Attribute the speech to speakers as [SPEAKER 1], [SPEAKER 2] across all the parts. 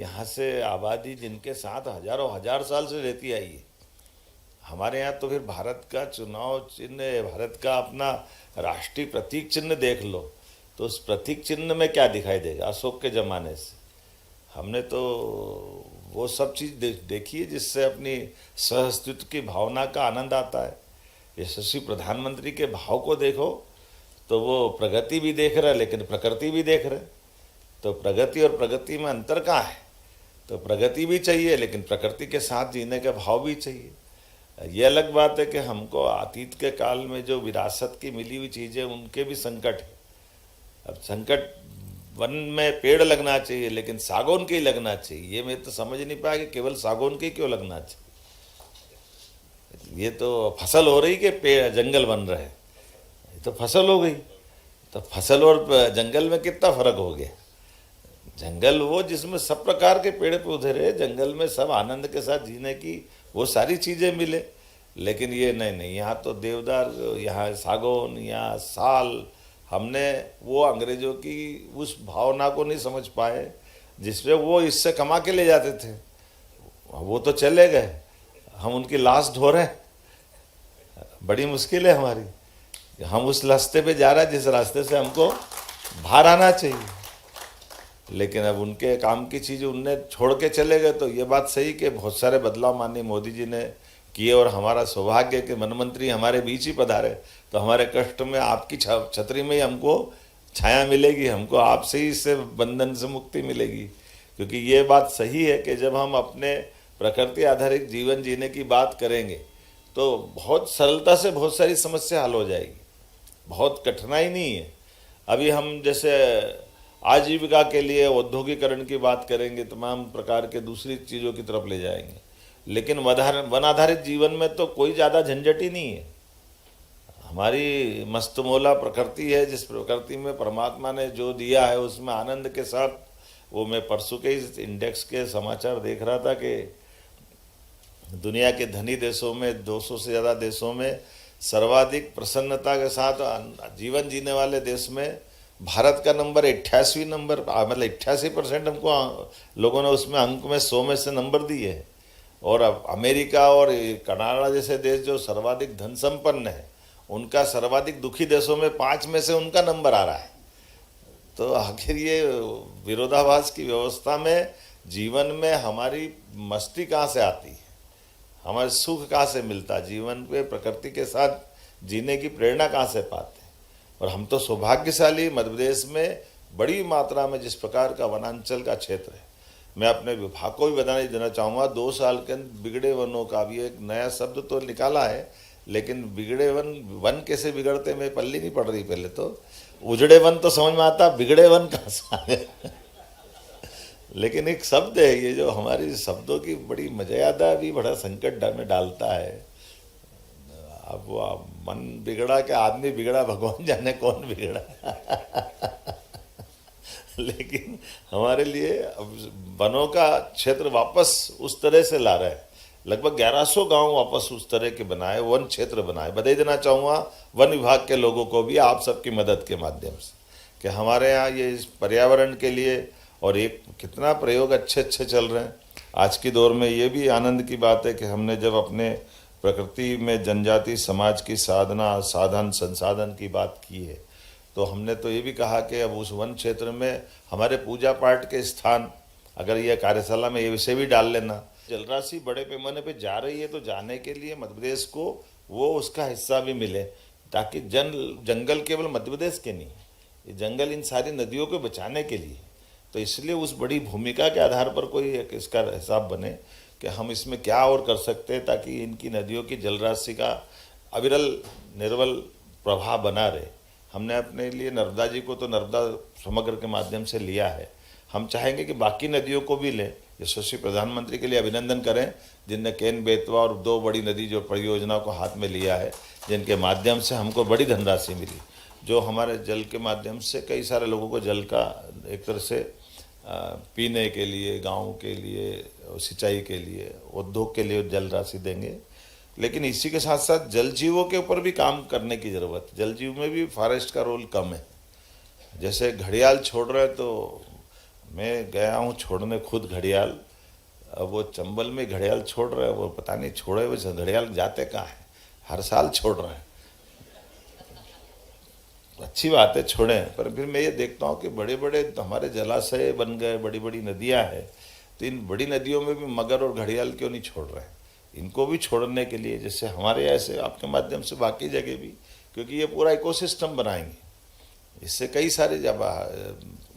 [SPEAKER 1] यहाँ से आबादी जिनके साथ हजारों हजार साल से रहती आई है। हमारे यहाँ तो फिर भारत का चुनाव चिन्ह, भारत का अपना राष्ट्रीय प्रतीक चिन्ह देख लो, तो उस प्रतीक चिन्ह में क्या दिखाई देगा अशोक के ज़माने से। हमने तो वो सब चीज़ देखी है जिससे अपनी सहअस्तित्व की भावना का आनंद आता है। यशस्वी प्रधानमंत्री के भाव को देखो तो वो प्रगति भी देख रहे लेकिन प्रकृति भी देख रहे। तो प्रगति और प्रगति में अंतर कहाँ है? तो प्रगति भी चाहिए लेकिन प्रकृति के साथ जीने का भाव भी चाहिए। ये अलग बात है कि हमको अतीत के काल में जो विरासत की मिली हुई चीज़ें उनके भी संकट है। अब संकट, वन में पेड़ लगना चाहिए लेकिन सागौन के ही लगना चाहिए। ये मैं तो समझ नहीं पाया कि केवल सागौन के ही क्यों लगना चाहिए। ये तो फसल हो रही कि पेड़ जंगल बन रहे हैं, ये तो फसल हो गई। तो फसल और जंगल में कितना फर्क हो गया। जंगल वो जिसमें सब प्रकार के पेड़ पौधे रहे, जंगल में सब आनंद के साथ जीने की वो सारी चीज़ें मिले। लेकिन ये नहीं, यहाँ तो देवदार, यहाँ सागौन, यहाँ साल। हमने वो अंग्रेज़ों की उस भावना को नहीं समझ पाए जिसमें वो इससे कमा के ले जाते थे। वो तो चले गए, हम उनकी लाश ढो रहे हैं। बड़ी मुश्किल है हमारी। हम उस रास्ते पे जा रहे हैं जिस रास्ते से हमको बाहर आना चाहिए। लेकिन अब उनके काम की चीज़ उनने छोड़ के चले गए। तो ये बात सही कि बहुत सारे बदलाव माननीय मोदी जी ने किए और हमारा सौभाग्य कि वन मंत्री हमारे बीच ही पधारे। तो हमारे कष्ट में आपकी छतरी में ही हमको छाया मिलेगी, हमको आपसे ही इससे बंधन से मुक्ति मिलेगी। क्योंकि ये बात सही है कि जब हम अपने प्रकृति आधारित जीवन जीने की बात करेंगे तो बहुत सरलता से बहुत सारी समस्या हल हो जाएगी, बहुत कठिनाई नहीं है। अभी हम जैसे आजीविका के लिए औद्योगिकरण की बात करेंगे, तमाम प्रकार के दूसरी चीज़ों की तरफ ले जाएंगे। लेकिन वन आधारित जीवन में तो कोई ज़्यादा झंझट ही नहीं है। हमारी मस्तमौला प्रकृति है, जिस प्रकृति में परमात्मा ने जो दिया है उसमें आनंद के साथ। वो मैं परसों के इस इंडेक्स के समाचार देख रहा था कि दुनिया के धनी देशों में 200 से ज़्यादा देशों में सर्वाधिक प्रसन्नता के साथ जीवन जीने वाले देश में भारत का नंबर 88 नंबर, मतलब 88% हमको लोगों ने उसमें अंक में 100 में से नंबर दिए हैं। और अब अमेरिका और कनाडा जैसे देश जो सर्वाधिक धन संपन्न है, उनका सर्वाधिक दुखी देशों में 5 में से उनका नंबर आ रहा है। तो आखिर ये विरोधाभास की व्यवस्था में जीवन में हमारी मस्ती कहाँ से आती है, हमारे सुख कहाँ से मिलता, जीवन पे प्रकृति के साथ जीने की प्रेरणा कहाँ से पाते हैं। और हम तो सौभाग्यशाली मध्य प्रदेश में बड़ी मात्रा में जिस प्रकार का वनांचल का क्षेत्र है, मैं अपने विभाग को भी बधाई देना चाहूँगा। 2 साल के बिगड़े वनों का भी एक नया शब्द तो निकाला है, लेकिन बिगड़े वन कैसे बिगड़ते मैं पल्ली नहीं पड़ रही। पहले तो उजड़े वन तो समझ में आता, बिगड़े वन कहाँ से आ गए। लेकिन एक शब्द है ये जो हमारी शब्दों की बड़ी मर्यादा भी बड़ा संकट में डालता है। अब वो मन बिगड़ा कि आदमी बिगड़ा, भगवान जाने कौन बिगड़ा। लेकिन हमारे लिए अब वनों का क्षेत्र वापस उस तरह से ला रहे हैं। लगभग 1100 गांव वापस उस तरह के बनाए, वन क्षेत्र बनाए। बधाई देना चाहूँगा वन विभाग के लोगों को भी, आप सबकी मदद के माध्यम से, कि हमारे यहाँ ये इस पर्यावरण के लिए और एक कितना प्रयोग अच्छे अच्छे चल रहे हैं। आज की दौर में ये भी आनंद की बात है कि हमने जब अपने प्रकृति में जनजाति समाज की साधना, साधन, संसाधन की बात की है, तो हमने तो ये भी कहा कि अब उस वन क्षेत्र में हमारे पूजा पाठ के स्थान, अगर ये कार्यशाला में ये विषय भी डाल लेना। जलराशि बड़े पैमाने पे जा रही है, तो जाने के लिए मध्य प्रदेश को वो उसका हिस्सा भी मिले, ताकि जंगल केवल मध्य प्रदेश के नहीं, ये जंगल इन सारी नदियों को बचाने के लिए। तो इसलिए उस बड़ी भूमिका के आधार पर कोई एक इसका हिसाब बने कि हम इसमें क्या और कर सकते हैं ताकि इनकी नदियों की जलराशि का अविरल निर्मल प्रवाह बना रहे। हमने अपने लिए नर्मदा जी को तो नर्मदा समग्र के माध्यम से लिया है, हम चाहेंगे कि बाकी नदियों को भी लें। यशस्वी प्रधानमंत्री के लिए अभिनंदन करें जिनने केन बेतवा और 2 बड़ी नदी जो परियोजनाओं को हाथ में लिया है, जिनके माध्यम से हमको बड़ी धनराशि मिली, जो हमारे जल के माध्यम से कई सारे लोगों को जल का एक तरह से पीने के लिए, गाँव के लिए, सिंचाई के लिए, उद्योग के लिए जल राशि देंगे। लेकिन इसी के साथ साथ जल जीवों के ऊपर भी काम करने की ज़रूरत। जल जीव में भी फॉरेस्ट का रोल कम है। जैसे घड़ियाल छोड़ रहे हैं तो मैं गया हूँ छोड़ने खुद घड़ियाल। अब वो चंबल में घड़ियाल छोड़ रहे हैं, वो पता नहीं छोड़े हुए घड़ियाल जाते कहाँ हैं, हर साल छोड़ रहे हैं। अच्छी बात है छोड़ें, पर फिर मैं ये देखता हूँ कि बड़े बड़े हमारे जलाशय बन गए, बड़ी बड़ी नदियाँ हैं, तो इन बड़ी नदियों में भी मगर और घड़ियाल क्यों नहीं छोड़ रहे हैं? इनको भी छोड़ने के लिए, जैसे हमारे ऐसे आपके माध्यम से बाकी जगह भी, क्योंकि ये पूरा इकोसिस्टम बनाएंगे। इससे कई सारे, जब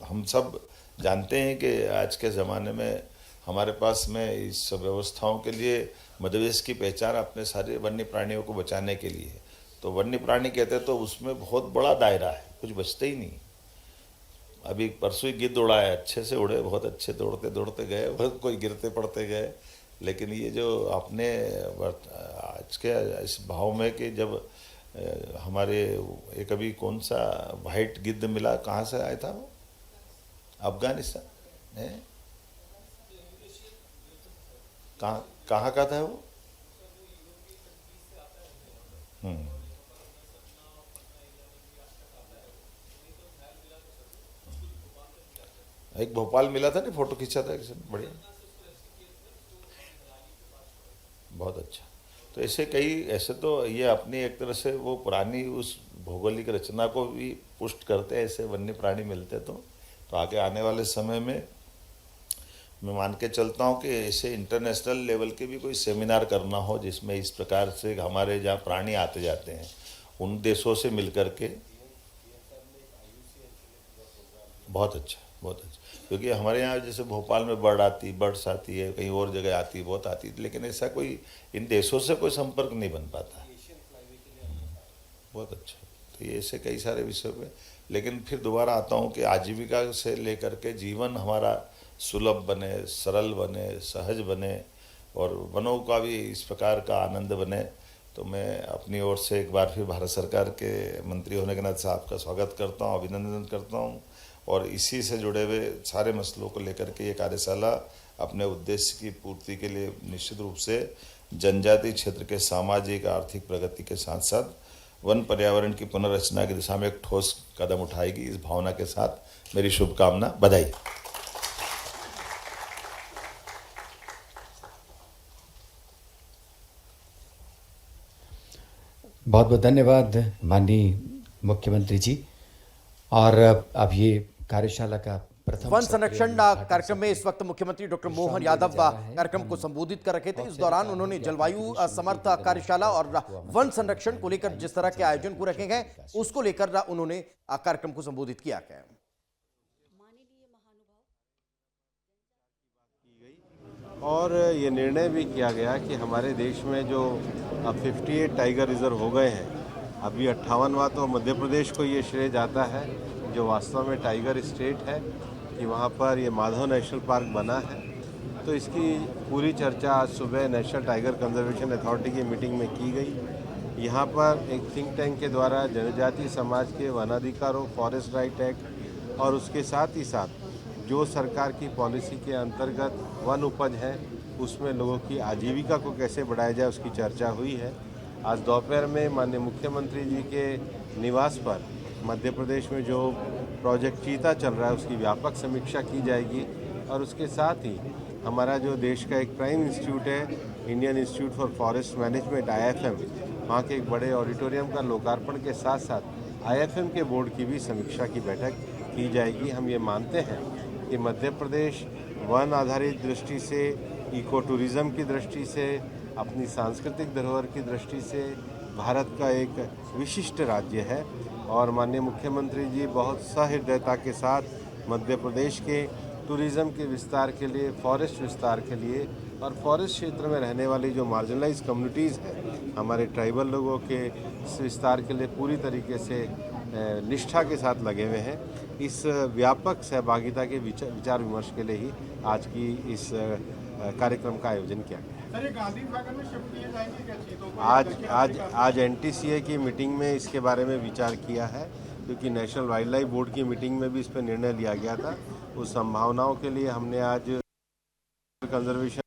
[SPEAKER 1] हम सब जानते हैं कि आज के ज़माने में हमारे पास में इस व्यवस्थाओं के लिए मध्य प्रदेश की पहचान अपने सारे वन्य प्राणियों को बचाने के लिए है। तो वन्य प्राणी कहते हैं तो उसमें बहुत बड़ा दायरा है, कुछ बचते ही नहीं। अभी परसों ही गिद्ध उड़ा है, अच्छे से उड़े, बहुत अच्छे, दौड़ते दौड़ते गए, बहुत कोई गिरते पड़ते गए। लेकिन ये जो आपने आज के इस भाव में कि जब हमारे एक अभी कौन सा वाइट गिद्ध मिला, कहाँ से आया था वो, अफगानिस्तान है, कहाँ कहाँ का था वो? एक भोपाल मिला था, नहीं फोटो खींचा था किसी ने, बढ़िया, बहुत अच्छा। तो ऐसे कई, ऐसे तो ये अपनी एक तरह से वो पुरानी उस भौगोलिक रचना को भी पुष्ट करते हैं, ऐसे वन्य प्राणी मिलते तो आगे आने वाले समय में मैं मान के चलता हूँ कि ऐसे इंटरनेशनल लेवल के भी कोई सेमिनार करना हो, जिसमें इस प्रकार से हमारे जहाँ प्राणी आते जाते हैं उन देशों से मिल कर के। बहुत अच्छा, बहुत अच्छा। क्योंकि हमारे यहाँ जैसे भोपाल में बर्ड्स आती है, कहीं और जगह आती है, बहुत आती है, लेकिन ऐसा कोई इन देशों से कोई संपर्क नहीं बन पाता। बहुत अच्छा। तो ये ऐसे कई सारे विषय पे, लेकिन फिर दोबारा आता हूँ कि आजीविका से लेकर के जीवन हमारा सुलभ बने, सरल बने, सहज बने, और वनों का भी इस प्रकार का आनंद बने। तो मैं अपनी ओर से एक बार फिर भारत सरकार के मंत्री होने के नाते से आपका स्वागत करता हूँ, अभिनंदन करता हूँ। और इसी से जुड़े हुए सारे मसलों को लेकर के ये कार्यशाला अपने उद्देश्य की पूर्ति के लिए निश्चित रूप से जनजातीय क्षेत्र के सामाजिक आर्थिक प्रगति के साथ साथ वन पर्यावरण की पुनर्रचना की दिशा में एक ठोस कदम उठाएगी। इस भावना के साथ मेरी शुभकामना, बधाई।
[SPEAKER 2] बहुत बहुत धन्यवाद माननीय मुख्यमंत्री जी। और अब ये कार्यशाला का प्रथम
[SPEAKER 3] वन संरक्षण कार्यक्रम में इस वक्त मुख्यमंत्री डॉक्टर मोहन यादव कार्यक्रम को संबोधित कर रहे थे। इस दौरान उन्होंने जलवायु समर्थ कार्यशाला और वन संरक्षण को लेकर जिस तरह के आयोजन को रखे गए उसको लेकर उन्होंने कार्यक्रम को संबोधित किया गया।
[SPEAKER 4] और ये निर्णय भी किया गया कि हमारे देश में जो 58 टाइगर रिजर्व हो गए हैं, अभी 58वां तो मध्य प्रदेश को ये श्रेय जाता है, जो वास्तव में टाइगर स्टेट है, कि वहाँ पर ये माधव नेशनल पार्क बना है। तो इसकी पूरी चर्चा आज सुबह नेशनल टाइगर कंजर्वेशन अथॉरिटी की मीटिंग में की गई। यहाँ पर एक थिंक टैंक के द्वारा जनजातीय समाज के वनाधिकारों, फॉरेस्ट राइट एक्ट और उसके साथ ही साथ जो सरकार की पॉलिसी के अंतर्गत वन उपज है उसमें लोगों की आजीविका को कैसे बढ़ाया जाए उसकी चर्चा हुई है। आज दोपहर में माननीय मुख्यमंत्री जी के निवास पर मध्य प्रदेश में जो प्रोजेक्ट चीता चल रहा है उसकी व्यापक समीक्षा की जाएगी। और उसके साथ ही हमारा जो देश का एक प्राइम इंस्टीट्यूट है, Indian institute for forest management IFM, वहाँ के एक बड़े ऑडिटोरियम का लोकार्पण के साथ साथ IFM के बोर्ड की भी समीक्षा की बैठक की जाएगी। हम ये मानते हैं कि मध्य प्रदेश वन आधारित दृष्टि से, इको टूरिज़्म की दृष्टि से, अपनी सांस्कृतिक धरोहर की दृष्टि से भारत का एक विशिष्ट राज्य है। और माननीय मुख्यमंत्री जी बहुत सहृदयता के साथ मध्य प्रदेश के टूरिज़्म के विस्तार के लिए, फॉरेस्ट विस्तार के लिए और फॉरेस्ट क्षेत्र में रहने वाली जो मार्जिनलाइज कम्युनिटीज़ हैं, हमारे ट्राइबल लोगों के विस्तार के लिए पूरी तरीके से निष्ठा के साथ लगे हुए हैं। इस व्यापक सहभागिता के विचार विमर्श के लिए ही आज की इस कार्यक्रम का आयोजन किया गया। आज NTCA की मीटिंग में इसके बारे में विचार किया है, क्योंकि नेशनल वाइल्ड लाइफ बोर्ड की मीटिंग में भी इस पर निर्णय लिया गया था। उस संभावनाओं के लिए हमने आज कंजर्वेशन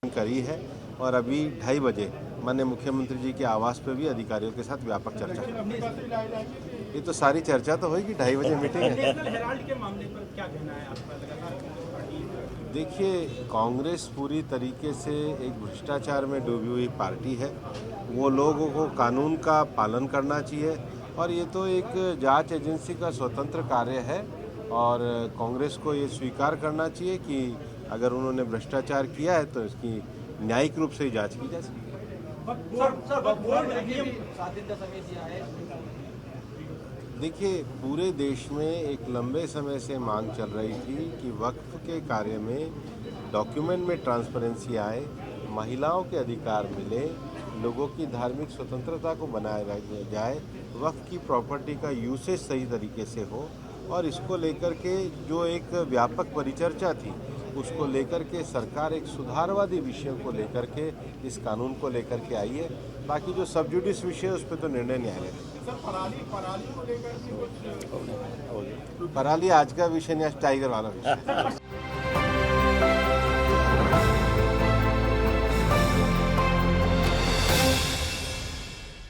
[SPEAKER 4] करी है और अभी 2:30 बजे माननीय मुख्यमंत्री जी के आवास पर भी अधिकारियों के साथ व्यापक चर्चा की। ये तो सारी चर्चा तो होगी, 2:30 बजे मीटिंग है।
[SPEAKER 5] नेशनल हेराल्ड के मामले पर क्या कहना है आपका? लगातार पार्टी
[SPEAKER 4] देखिए, कांग्रेस पूरी तरीके से एक भ्रष्टाचार में डूबी हुई पार्टी है। वो लोगों को कानून का पालन करना चाहिए और ये तो एक जांच एजेंसी का स्वतंत्र कार्य है और कांग्रेस को ये स्वीकार करना चाहिए कि अगर उन्होंने भ्रष्टाचार किया है तो इसकी न्यायिक रूप से ही जांच की जा सकती है। देखिए, पूरे देश में एक लंबे समय से मांग चल रही थी कि वक्फ के कार्य में डॉक्यूमेंट में ट्रांसपेरेंसी आए, महिलाओं के अधिकार मिले, लोगों की धार्मिक स्वतंत्रता को बनाए रखा जाए, वक्फ की प्रॉपर्टी का यूसेज सही तरीके से हो और इसको लेकर के जो एक व्यापक परिचर्चा थी उसको लेकर के सरकार एक सुधारवादी विषयों को लेकर के इस कानून को लेकर के आई है। बाकी जो सब जुडिस विषय है उस पर तो निर्णय न्यायालय लेगा। पराली आज का विषय नहीं, आज टाइगर वाला विषय।